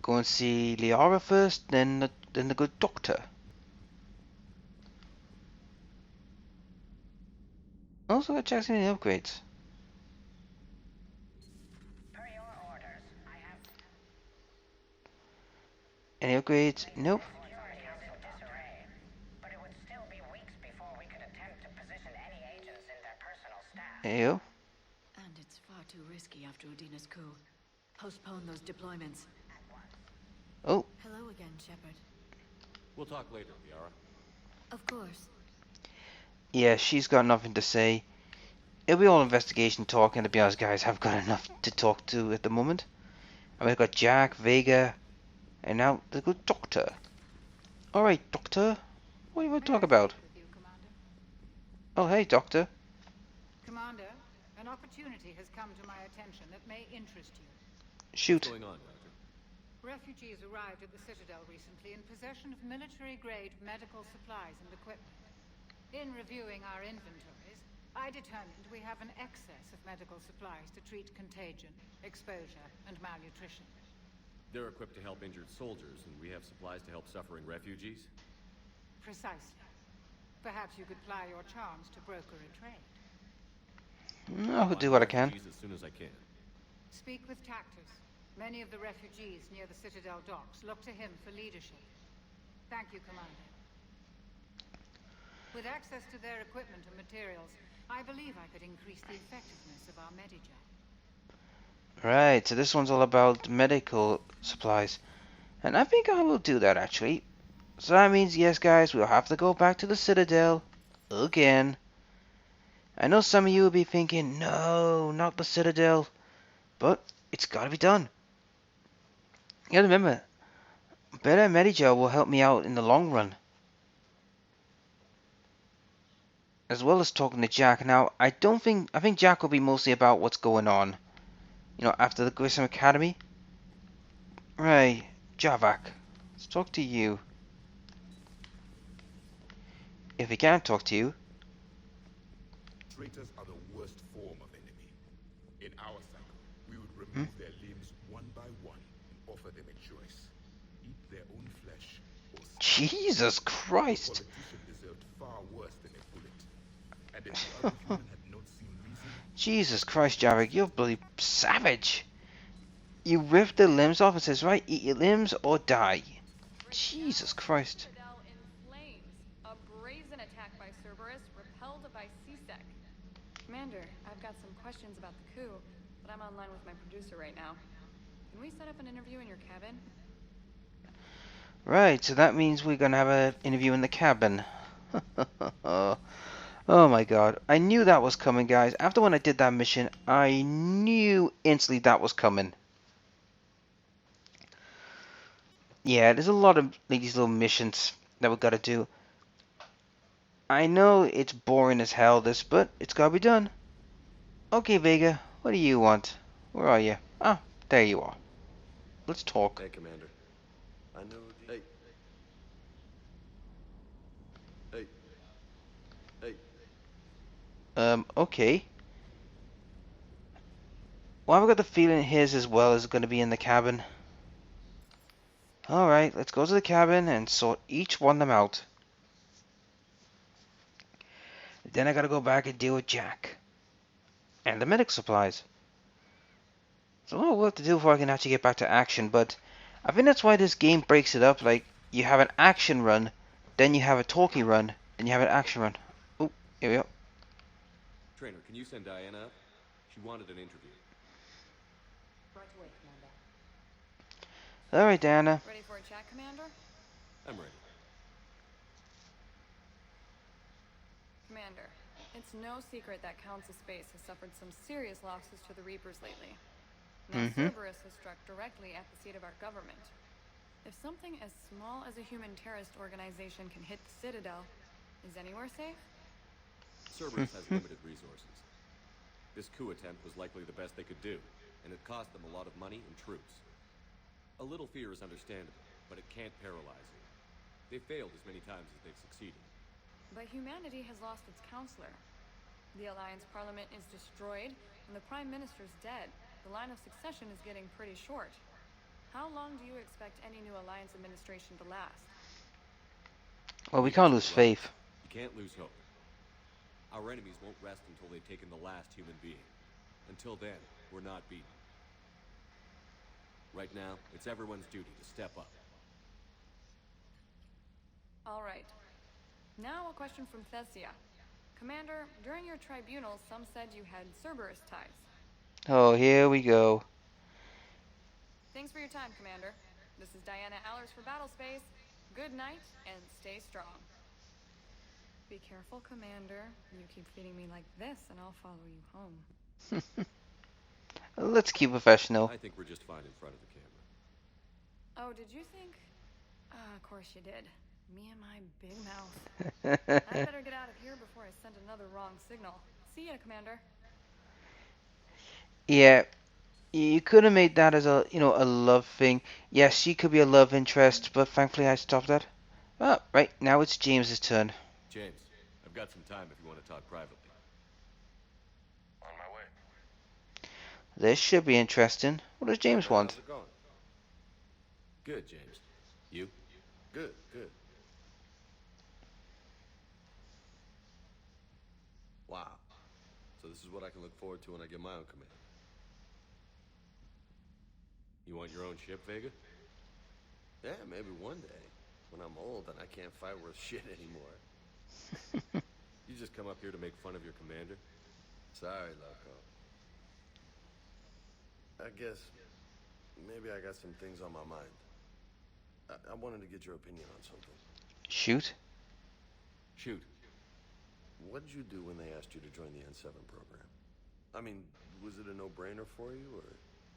Go and see Liara first, then the good doctor. Also, check any upgrades. Per your orders, I have Any upgrades? Nope. security house in disarray, but it would still be weeks before we could attempt to position any agents in their personal staff. There you go. And it's far too risky after Udina's coup. Postpone those deployments. Oh, Hello again, Shepard. We'll talk later, Liara. Of course. yeah, she's got nothing to say. It'll be all investigation talk, and to be honest, guys, I've got enough to talk to at the moment. I mean, I've got Jack, Vega, and now the good doctor. Alright, doctor. What do you want to talk about? With you, Commander. Oh, hey, doctor. Commander, an opportunity has come to my attention that may interest you. Shoot. What's going on, Doctor? Refugees arrived at the Citadel recently in possession of military-grade medical supplies and equipment. In reviewing our inventories, I determined we have an excess of medical supplies to treat contagion, exposure, and malnutrition. They're equipped to help injured soldiers, and we have supplies to help suffering refugees? Precisely. Perhaps you could ply your charms to broker a trade. I'll do what I can. Refugees as soon as I can. Speak with Tactus. Many of the refugees near the Citadel docks look to him for leadership. Thank you, Commander. With access to their equipment and materials, I believe I could increase the effectiveness of our Medijob. Right, so this one's all about medical supplies. And I think I will do that, actually. So that means, yes, guys, we'll have to go back to the Citadel. Again. I know some of you will be thinking, no, not the Citadel. But it's got to be done. You gotta remember, better Medijob will help me out in the long run. As well as talking to Jack. Now, I think Jack will be mostly about what's going on. You know, after the Grissom Academy. Right, Javak. Let's talk to you. If he can't talk to you. Traitors are the worst form of enemy. In our cycle, we would remove their limbs one by one and offer them a choice. Eat their own flesh or Jesus Christ. The politician deserved far worse than a bullet. And if the other human had not seen reason, Jesus Christ, Javak, you're bloody savage. You ripped the limbs off and says, right, eat your limbs or die. Jesus Christ. Citadel in flames. A brazen attack by Cerberus, repelled by C-Sec. Commander, I've got some questions about the coup, but I'm online with my producer right now. Can we set up an interview in your cabin? Right, so that means we're gonna have an interview in the cabin. Oh my god. I knew that was coming, guys. After when I did that mission, I knew instantly that was coming. Yeah, there's a lot of these little missions that we gotta do. I know it's boring as hell, this, but it's gotta be done. Okay, Vega, what do you want? Where are you? Ah, there you are. Let's talk. Hey, Commander. I know the... Hey. Hey. Hey. Okay. Well, I've got the feeling his as well is gonna be in the cabin. Alright, let's go to the cabin and sort each one of them out. Then I gotta go back and deal with Jack. And the medic supplies. There's a lot of work to do before I can actually get back to action, but I think that's why this game breaks it up. Like, you have an action run, then you have a talking run, then you have an action run. Oh, here we go. Trainer, can you send Diana up? She wanted an interview. Right away, Commander. Alright, Diana. Ready for a chat, Commander? I'm ready. Commander, it's no secret that Council Space has suffered some serious losses to the Reapers lately. Now, Cerberus has struck directly at the seat of our government. If something as small as a human terrorist organization can hit the Citadel, is anywhere safe? Cerberus has limited resources. This coup attempt was likely the best they could do, and it cost them a lot of money and troops. A little fear is understandable, but it can't paralyze you. They've failed as many times as they've succeeded. But humanity has lost its counselor. The Alliance Parliament is destroyed, and the Prime Minister's dead. The line of succession is getting pretty short. How long do you expect any new Alliance administration to last? Well, we can't lose faith. You can't lose hope. Our enemies won't rest until they've taken the last human being. Until then, we're not beaten. Right now, it's everyone's duty to step up. All right. Now a question from Thessia. Commander, during your tribunal, some said you had Cerberus ties. Oh, here we go. Thanks for your time, Commander. This is Diana Allers for Battlespace. Good night, and stay strong. Be careful, Commander. You keep feeding me like this, and I'll follow you home. Let's keep professional. I think we're just fine in front of the camera. Oh, did you think? Of course you did. Me and my big mouth. I better get out of here before I send another wrong signal. See ya, Commander. Yeah, you could have made that as a, a love thing. Yes, she could be a love interest, but thankfully I stopped that. Oh, right, now it's James's turn. James, I've got some time if you want to talk privately. On my way. This should be interesting. What does James want? How's it going? Good, James. You? Good, good. Wow. So this is what I can look forward to when I get my own command. You want your own ship, Vega? Yeah, maybe one day. When I'm old and I can't fight worth shit anymore. You just come up here to make fun of your commander? Sorry, Loco. I guess maybe I got some things on my mind. I wanted to get your opinion on something. Shoot. Shoot. What did you do when they asked you to join the N7 program? I mean, was it a no-brainer for you, or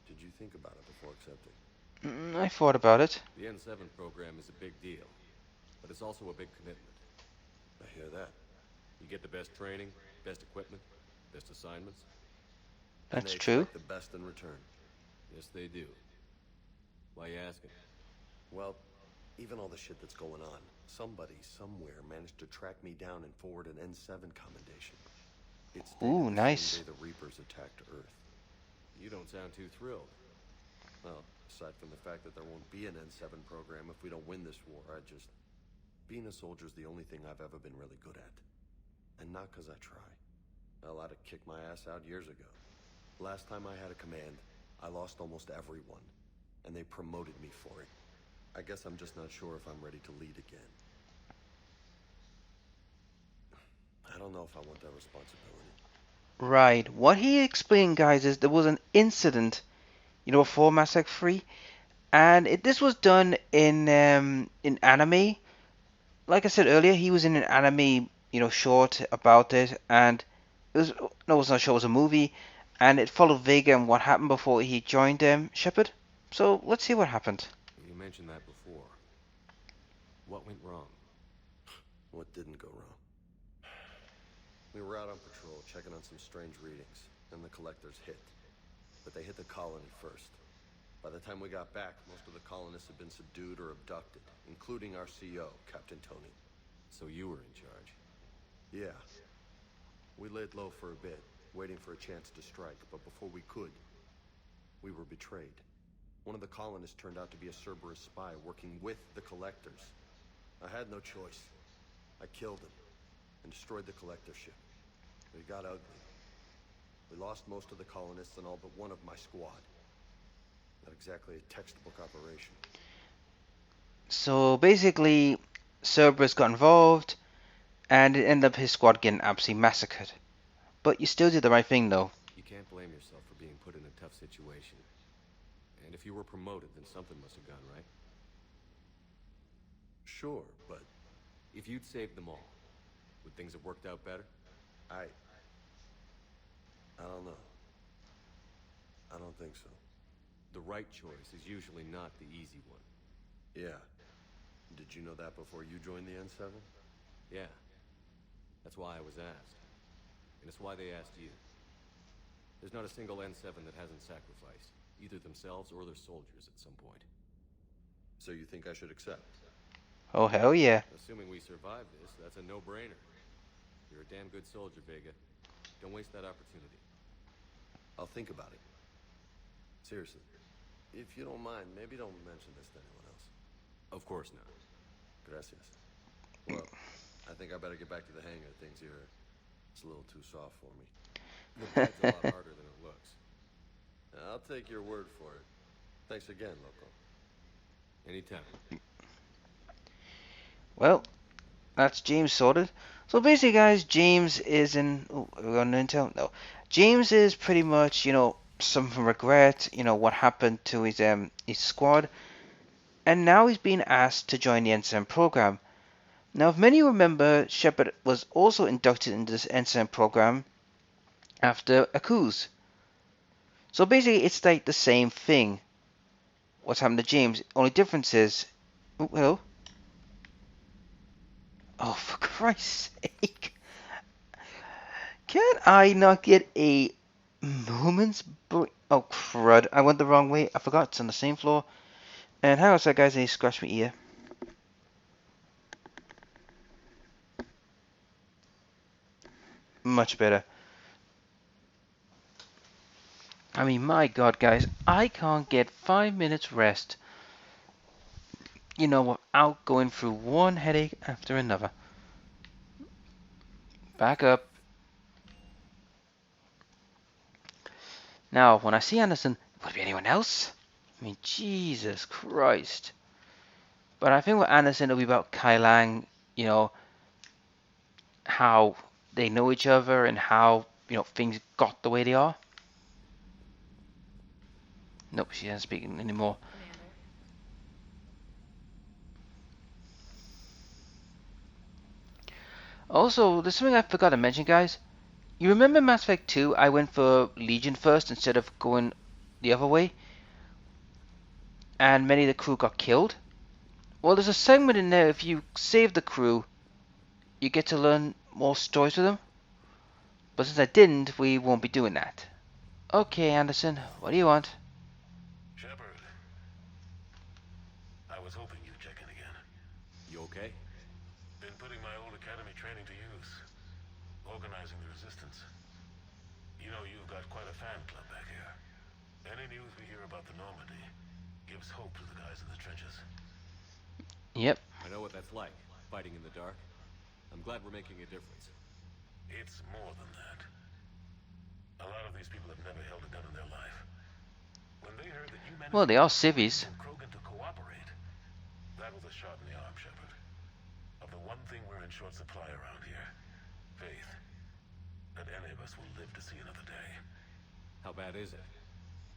did you think about it before accepting? I thought about it. The N7 program is a big deal, but it's also a big commitment. I hear that. You get the best training, best equipment, best assignments. And That's they true. expect the best in return. Yes, they do. Why you asking? Well, even all the shit that's going on, somebody somewhere managed to track me down and forward an N7 commendation. It's Ooh, dated the nice. same day the Reapers attacked Earth. You don't sound too thrilled. Well, aside from the fact that there won't be an N7 program if we don't win this war, being a soldier's the only thing I've ever been really good at. And not because I try. Hell, I'd have kicked my ass out years ago. Last time I had a command, I lost almost everyone, and they promoted me for it. I guess I'm just not sure if I'm ready to lead again. I don't know if I want that responsibility. Right. What he explained, guys, is there was an incident, before Mass Effect 3, and this was done in anime. Like I said earlier, he was in an anime, short about it, and it was not short, it was a movie, and it followed Vega and what happened before he joined Shepard. So let's see what happened. You mentioned that before. What went wrong? What didn't go wrong? We were out on patrol, checking on some strange readings, and the collectors hit. But they hit the colony first. By the time we got back, most of the colonists had been subdued or abducted, including our CO, Captain Tony. So you were in charge. Yeah. We laid low for a bit, waiting for a chance to strike, but before we could, we were betrayed. One of the colonists turned out to be a Cerberus spy working with the collectors. I had no choice. I killed him and destroyed the collector ship. It got ugly. We lost most of the colonists and all but one of my squad. Not exactly a textbook operation. So basically, Cerberus got involved, and it ended up his squad getting absolutely massacred. But you still did the right thing, though. You can't blame yourself for being put in a tough situation. And if you were promoted, then something must have gone right. Sure, but If you'd saved them all, would things have worked out better? I don't know. I don't think so. The right choice is usually not the easy one. Yeah. Did you know that before you joined the N7? Yeah. That's why I was asked. And it's why they asked you. There's not a single N7 that hasn't sacrificed, either themselves or their soldiers at some point. So you think I should accept? Oh, hell yeah. Assuming we survive this, that's a no-brainer. You're a damn good soldier, Vega. Don't waste that opportunity. I'll think about it. Seriously. If you don't mind, maybe don't mention this to anyone else. Of course not. Gracias. Well, I think I better get back to the hang of things here. It's a little too soft for me. The bed's a lot harder than it looks. I'll take your word for it. Thanks again, Loco. Anytime. Well, that's James sorted. So basically, guys, James is in. Oh, are we going to intel? No. James is pretty much, some regret, what happened to his squad, and now he's being asked to join the Ensign program. Now, if many remember, Shepard was also inducted into this Ensign program after a coup. So basically, it's like the same thing. What's happened to James? Only difference is, oh, hello. Oh, for Christ's sake! Can I not get a moment's break? Oh crud! I went the wrong way. I forgot it's on the same floor. And hang on a sec, guys. I need to scratch my ear. Much better. I mean, my God, guys, I can't get 5 minutes rest. Without going through one headache after another. Back up. Now, when I see Anderson, would it be anyone else? I mean, Jesus Christ. But I think with Anderson, it'll be about Kai Lang, how they know each other and how, things got the way they are. Nope, she isn't speaking anymore. Also, there's something I forgot to mention, guys. You remember Mass Effect 2, I went for Legion first instead of going the other way? And many of the crew got killed? Well, there's a segment in there, if you save the crew, you get to learn more stories with them. But since I didn't, we won't be doing that. Okay, Anderson, what do you want? Shepard. I was hoping you'd check in again. You okay? Been putting my old academy training to use. Organizing the resistance. You know you've got quite a fan club back here. Any news we hear about the Normandy gives hope to the guys in the trenches. Yep. I know what that's like, fighting in the dark. I'm glad we're making a difference. It's more than that. A lot of these people have never held a gun in their life. When they heard that you managed Well, they are civvies. Krogan to cooperate, that was a shot in the arm, Shepard. Of the one thing we're in short supply around here, faith. That any of us will live to see another day. How bad is it?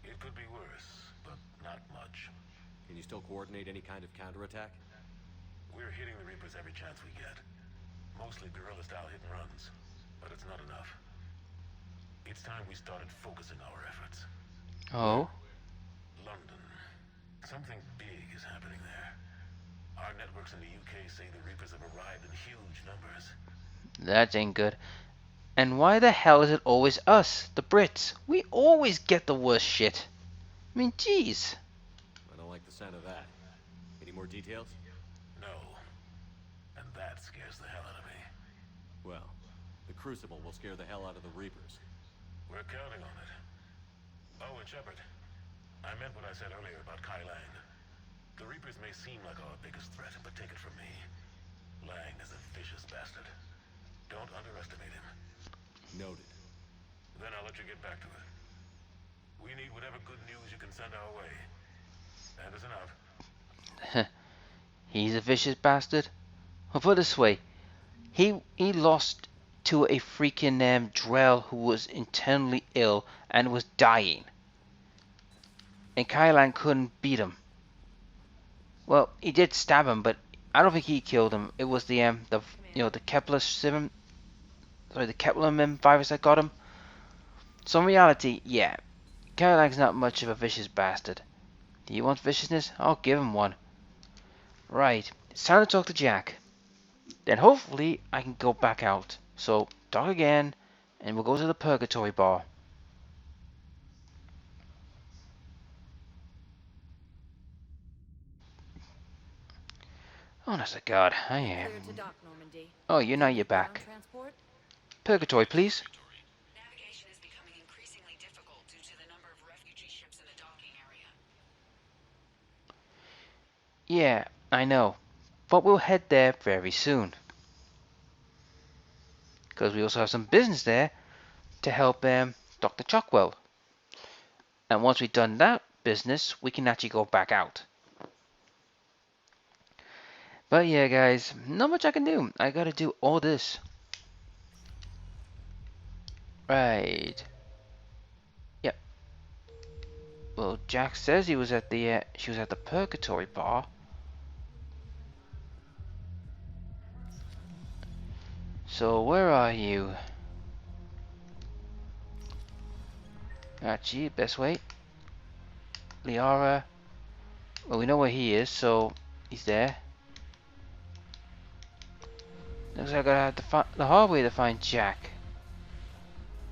It could be worse, but not much. Can you still coordinate any kind of counterattack? We're hitting the Reapers every chance we get. Mostly guerrilla-style hit-and-runs, but it's not enough. It's time we started focusing our efforts. Oh? London. Something big is happening there. Our networks in the UK say the Reapers have arrived in huge numbers. That ain't good. And why the hell is it always us, the Brits? We always get the worst shit. I mean, jeez. I don't like the sound of that. Any more details? No. And that scares the hell out of me. Well, the Crucible will scare the hell out of the Reapers. We're counting on it. Oh, and Shepard, I meant what I said earlier about Kai Lang. The Reapers may seem like our biggest threat, but take it from me. Lang is a vicious bastard. Don't underestimate him. Noted. Then I'll let you get back to it. We need whatever good news you can send our way. Anderson out. He's a vicious bastard. Well, put it this way. He lost to a freaking Drell who was internally ill and was dying. And Kai Lang couldn't beat him. Well, he did stab him, but I don't think he killed him. It was the Kepler 7, the Kepler virus that got him. So in reality, yeah, Kai Lang's not much of a vicious bastard. Do you want viciousness? I'll give him one. Right, it's time to talk to Jack. Then hopefully I can go back out. So, talk again, and we'll go to the Purgatory Bar. Honest to God, I am. Clear to dock, Normandy. Oh, you know you're back. Ground transport? Purgatory, please. Navigation is becoming increasingly difficult due to the number of refugee ships in the docking area. Yeah, I know. But we'll head there very soon. Because we also have some business there to help Dr. Chockwell. And once we've done that business, we can actually go back out. But yeah, guys, not much I can do. I gotta do all this. Right. Yep. Well, Jack says he was at the she was at the Purgatory Bar. So where are you? Actually, best wait. Liara. Well, we know where he is, so he's there. Looks like I gotta have to find the hard way to find Jack.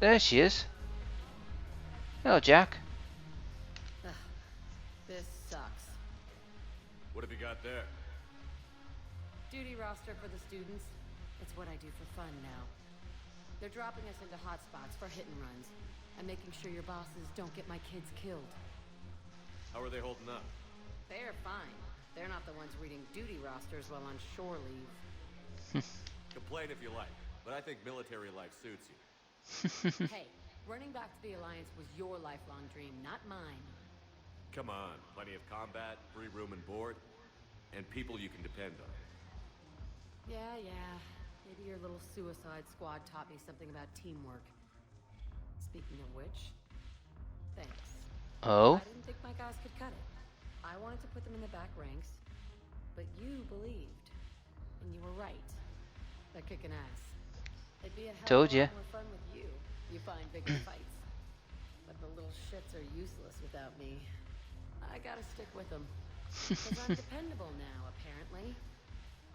There she is. Hello, Jack. This sucks. What have you got there? Duty roster for the students. It's what I do for fun now. They're dropping us into hotspots for hit and runs. I'm making sure your bosses don't get my kids killed. How are they holding up? They're fine. They're not the ones reading duty rosters while on shore leave. Complain if you like, but I think military life suits you. Hey, running back to the Alliance was your lifelong dream, not mine. Come on, plenty of combat, free room and board, and people you can depend on. Yeah. Maybe your little suicide squad taught me something about teamwork. Speaking of which, thanks. Oh? I didn't think my guys could cut it. I wanted to put them in the back ranks, but you believed. And you were right. They're kicking ass. It'd be a hell Told of a ya. lot more fun with you. You find bigger fights. But the little shits are useless without me. I gotta stick with them. Because I'm dependable now, apparently.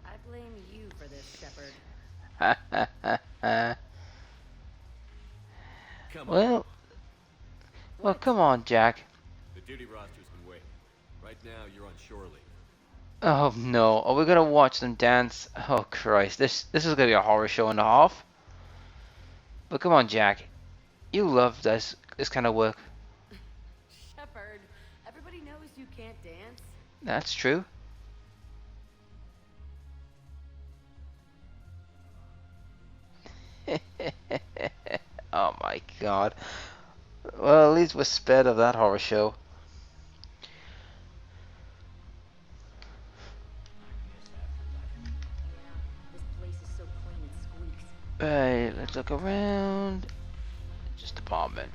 I blame you for this, Shepard. Come on. Well, come on, Jack. The duty rosters can wait. Right now, you're on shore leave. Oh no, are we gonna watch them dance? Oh Christ, this is gonna be a horror show and a half. But come on, Jack. You love this kind of work. Shepard, everybody knows you can't dance. That's true. Oh my god. Well, at least we're spared of that horror show. This place is so clean it squeaks. Right, let's look around. Just apartment.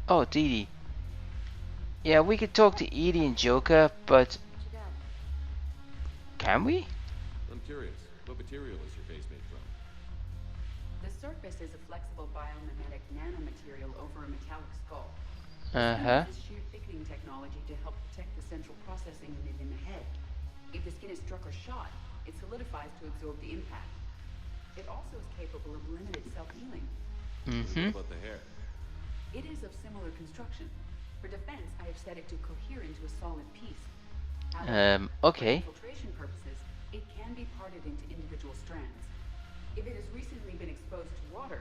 Oh, Dee Dee. Yeah, we could talk to Edie and Joker, but What you got? can we? I'm curious, what material is your face made from? The surface is a flexible biomimetic nanomaterial over a metallic skull. Uh-huh. It uses shear thickening technology to help protect the central processing unit in the head. If the skin is struck or shot, it solidifies to absorb the impact. It also is capable of limited self-healing. Mm-hmm. What about the hair? It is of similar construction. For defense, I have set it to cohere into a solid piece. However, Okay. for infiltration purposes, it can be parted into individual strands. If it has recently been exposed to water,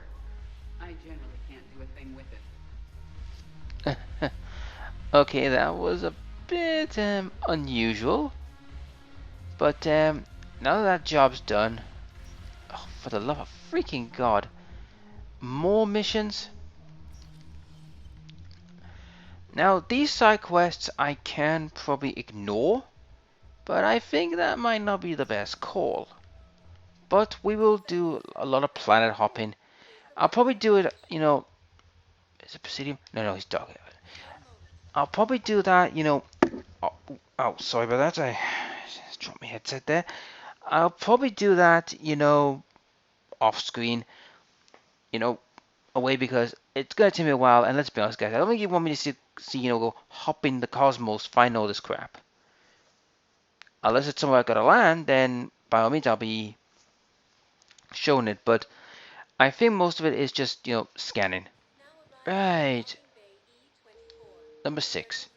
I generally can't do a thing with it. Okay, that was a bit unusual. But now that job's done, oh, for the love of freaking God, more missions. Now these side quests I can probably ignore, but I think that might not be the best call. But we will do a lot of planet hopping. I'll probably do it, you know. Is it Presidium? No, he's dog. I'll probably do that, you know. Oh, sorry about that. I just dropped my headset there. I'll probably do that, you know, off screen, you know, away, because it's gonna take me a while. And let's be honest, guys, I don't think you want me to see, you know, go hopping the cosmos, find all this crap. Unless it's somewhere I gotta land, then by all means I'll be showing it. But I think most of it is just, you know, scanning. Right. Number 6.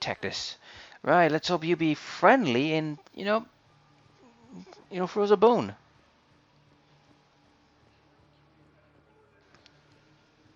Tectus. Right, let's hope you be friendly and, you know, throw us a bone.